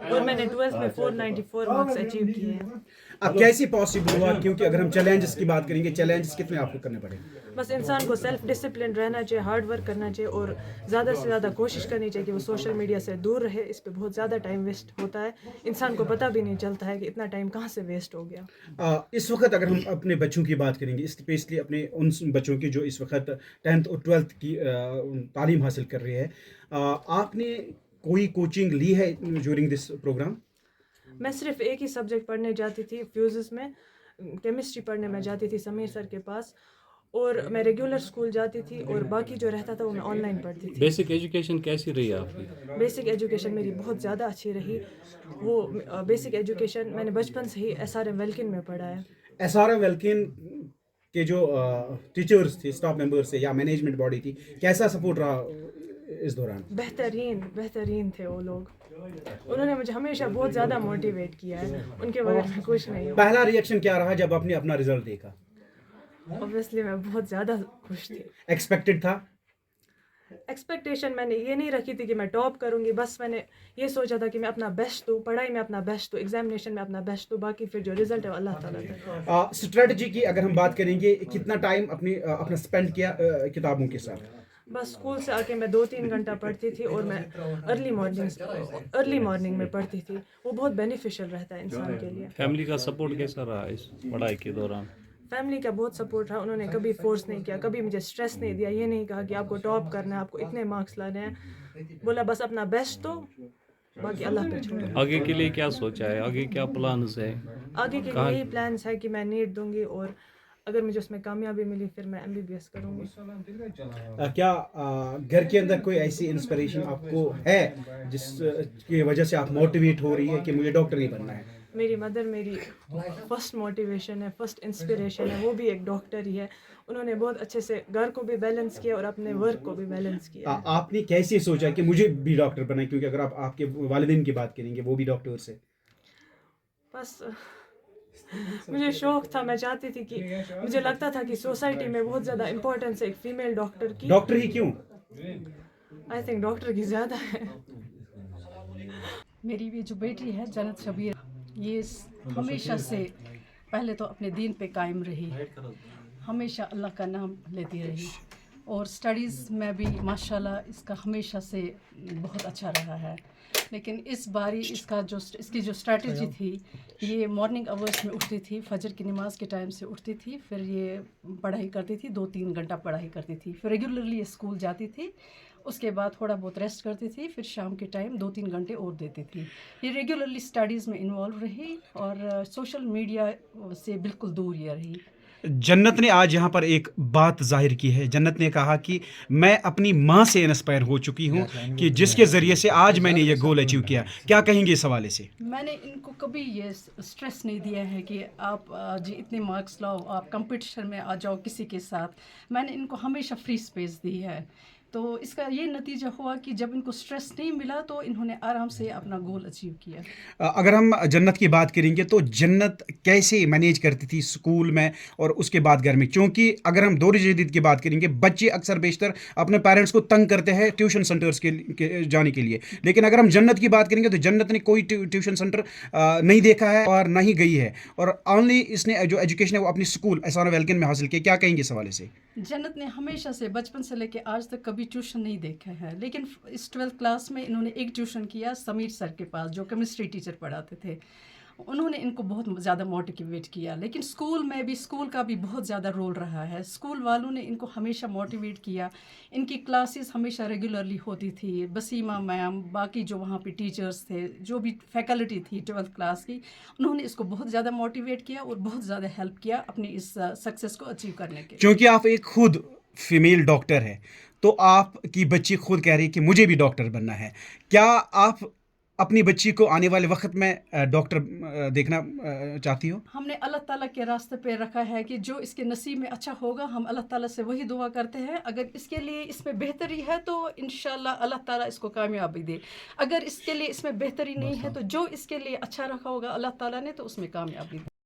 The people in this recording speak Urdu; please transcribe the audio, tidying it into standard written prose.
اور میں نے 12th میں 494 مارکس اچیو کیے ہیں. اب کیسے پاسبل ہوا؟ کیونکہ اگر ہم چیلنجز کی بات کریں گے، چیلنجز کتنے آپ کو کرنے پڑے؟ بس انسان کو سیلف ڈسپلن رہنا چاہیے، ہارڈ ورک کرنا چاہیے اور زیادہ سے زیادہ کوشش کرنی چاہیے کہ وہ سوشل میڈیا سے دور رہے. اس پہ بہت زیادہ ٹائم ویسٹ ہوتا ہے، انسان کو پتہ بھی نہیں چلتا ہے کہ اتنا ٹائم کہاں سے ویسٹ ہو گیا. اس وقت اگر ہم اپنے بچوں کی بات کریں گے، اسپیشلی اپنے ان بچوں کی جو اس وقت 10th اور 12th کی تعلیم حاصل کر رہے ہیں، آپ نے کوئی کوچنگ لی ہے ڈیورنگ دس پروگرام؟ میں صرف ایک ہی سبجیکٹ پڑھنے جاتی تھی فیوزز میں، کیمسٹری پڑھنے میں جاتی تھی سمیر سر کے پاس، اور میں ریگولر اسکول جاتی تھی اور باقی جو رہتا تھا وہ میں آن لائن پڑھتی تھی. بیسک ایجوکیشن کیسی رہی آپ کی؟ بیسک ایجوکیشن میری بہت زیادہ اچھی رہی. وہ بیسک ایجوکیشن میں نے بچپن سے ہی SRM ویلکن میں پڑھا ہے. SRM ویلکن کے جو ٹیچرس تھے، اسٹاف ممبرس تھے یا مینجمنٹ باڈی تھی، کیسا سپورٹ رہا اس دوران؟ بہترین تھے وہ لوگ. انہوں نے مجھے ہمیشہ بہت زیادہ موٹیویٹ کیا ہے، ان کے بغیر میں کچھ نہیں ہوں. پہلا ریئیکشن کیا رہا جب آپ نے اپنا رزلٹ دیکھا؟ اوبویسلی میں بہت زیادہ خوش تھی. ایکسپیکٹڈ تھا؟ ایکسپیکٹیشن میں نے یہ نہیں رکھی تھی کہ میں ٹاپ کروں گی، بس میں نے یہ سوچا تھا کہ میں اپنا بیسٹ دوں، پڑھائی میں اپنا بیسٹ دوں، ایگزامینیشن میں اپنا بیسٹ دوں، باقی پھر جو رزلٹ ہے وہ اللہ تعالیٰ کا. اسٹریٹجی کی اگر ہم بات کریں گے، کتنا ٹائم اپنا اسپینڈ کیا کتابوں کے ساتھ؟ بس اسکول سے آ کے میں 2-3 گھنٹہ پڑھتی تھی اور میں ارلی مارننگ میں پڑھتی تھی. وہ بہت بینیفیشیل رہتا ہے انسان کے لیے. فیملی کا سپورٹ کیسا رہا اس پڑھائی کے دوران؟ فیملی کا بہت سپورٹ رہا. انہوں نے کبھی فورس نہیں کیا، کبھی مجھے اسٹریس نہیں دیا. یہ نہیں کہا کہ آپ کو ٹاپ کرنا ہے، آپ کو اتنے مارکس لانے ہیں. بولا بس اپنا بیسٹ دو، باقی اللہ پہ چھوڑو. آگے کے لیے کیا سوچا ہے؟ آگے کیا پلانز ہے؟ آگے کے لیے یہی پلانس ہے کہ میں نیٹ دوں گی اور اگر مجھے اس میں کامیابی ملی پھر میں MBBS کروں گی. کیا گھر کے اندر کوئی ایسی انسپریشن آپ کو ہے جس کی وجہ سے آپ موٹیویٹ ہو رہی ہے کہ مجھے ڈاکٹر نہیں بننا ہے؟ میری مدر میری فرسٹ موٹیویشن ہے، فرسٹ انسپریشن ہے. وہ بھی ایک ڈاکٹر ہی ہے. انہوں نے بہت اچھے سے گھر کو بھی بیلنس کیا اور اپنے ورک کو بھی بیلنس کیا. آپ نے کیسے سوچا کہ مجھے بھی ڈاکٹر بننا ہے؟ کیونکہ اگر آپ کے والدین کی بات کریں گے وہ بھی ڈاکٹرس ہیں. بس مجھے شوق تھا، میں چاہتی تھی کہ مجھے لگتا تھا کہ سوسائٹی میں بہت زیادہ امپورٹنس ہے ایک فیمیل ڈاکٹر کی. ڈاکٹر ہی کیوں؟ آئی تھنک ڈاکٹر کی زیادہ ہے. میری بھی جو بیٹی ہے جنت شبیر، یہ ہمیشہ سے پہلے تو اپنے دین پہ قائم رہی، ہمیشہ اللہ کا نام لیتی رہی، اور سٹڈیز میں بھی ماشاءاللہ اس کا ہمیشہ سے بہت اچھا رہا ہے. لیکن اس باری اس کی جو اسٹریٹجی تھی، یہ مارننگ آورس میں اٹھتی تھی، فجر کی نماز کے ٹائم سے اٹھتی تھی، پھر یہ پڑھائی کرتی تھی، 2-3 گھنٹہ پڑھائی کرتی تھی، پھر ریگولرلی اسکول جاتی تھی، اس کے بعد تھوڑا بہت ریسٹ کرتی تھی، پھر شام کے ٹائم 2-3 گھنٹے اور دیتی تھی. یہ ریگولرلی اسٹڈیز میں انوالو رہی اور سوشل میڈیا سے بالکل دور یہ رہی. جنت نے آج یہاں پر ایک بات ظاہر کی ہے. جنت نے کہا کہ میں اپنی ماں سے انسپائر ہو چکی ہوں کہ جس کے ذریعے سے آج میں نے یہ گول اچیو کیا. کیا کہیں گے اس حوالے سے؟ میں نے ان کو کبھی یہ اسٹریس نہیں دیا ہے کہ آپ جی اتنے مارکس لاؤ، آپ کمپٹیشن میں آ جاؤ کسی کے ساتھ. میں نے ان کو ہمیشہ فری اسپیس دی ہے. تو اس کا یہ نتیجہ ہوا کہ جب ان کو اسٹریس نہیں ملا تو انہوں نے آرام سے اپنا گول اچیو کیا. اگر ہم جنت کی بات کریں گے تو جنت کیسے مینیج کرتی تھی اسکول میں اور اس کے بعد گھر میں؟ کیونکہ اگر ہم دور جدید کی بات کریں گے، بچے اکثر بیشتر اپنے پیرنٹس کو تنگ کرتے ہیں ٹیوشن سینٹرز کے جانے کے لیے. لیکن اگر ہم جنت کی بات کریں گے تو جنت نے کوئی ٹیوشن سینٹر نہیں دیکھا ہے اور نہ ہی گئی ہے، اور اونلی اس نے جو ایجوکیشن ہے وہ اپنی اسکول SRM ویلکن میں حاصل کی. کیا کہیں گے اس حوالے سے؟ جنت نے ہمیشہ سے بچپن سے لے کے آج تک کبھی ٹیوشن نہیں دیکھا ہے، لیکن اس 12th کلاس میں انہوں نے ایک ٹیوشن کیا سمیر سر کے پاس، جو کیمسٹری ٹیچر پڑھاتے تھے. انہوں نے ان کو بہت زیادہ موٹیویٹ کیا. لیکن اسکول میں بھی اسکول کا بھی بہت زیادہ رول رہا ہے. اسکول والوں نے ان کو ہمیشہ موٹیویٹ کیا. ان کی کلاسز ہمیشہ ریگولرلی ہوتی تھی. بسیمہ میم، باقی جو وہاں پہ ٹیچرس تھے، جو بھی فیکلٹی تھی 12th کلاس کی، انہوں نے اس کو بہت زیادہ موٹیویٹ کیا اور بہت زیادہ ہیلپ کیا اپنی اس سکسیس کو اچیو کرنے کے. کیونکہ آپ ایک خود فیمیل ڈاکٹر ہے تو آپ کی بچی خود کہہ رہی ہے کہ مجھے بھی ڈاکٹر بننا ہے. کیا آپ اپنی بچی کو آنے والے وقت میں ڈاکٹر دیکھنا چاہتی ہو؟ ہم نے اللہ تعالیٰ کے راستے پہ رکھا ہے کہ جو اس کے نصیب میں اچھا ہوگا ہم اللہ تعالیٰ سے وہی دعا کرتے ہیں. اگر اس کے لیے اس میں بہتری ہے تو انشاءاللہ اللہ تعالیٰ اس کو کامیابی دے. اگر اس کے لیے اس میں بہتری نہیں ہے تو جو اس کے لیے اچھا رکھا ہوگا اللہ تعالیٰ نے تو اس میں کامیابی دے.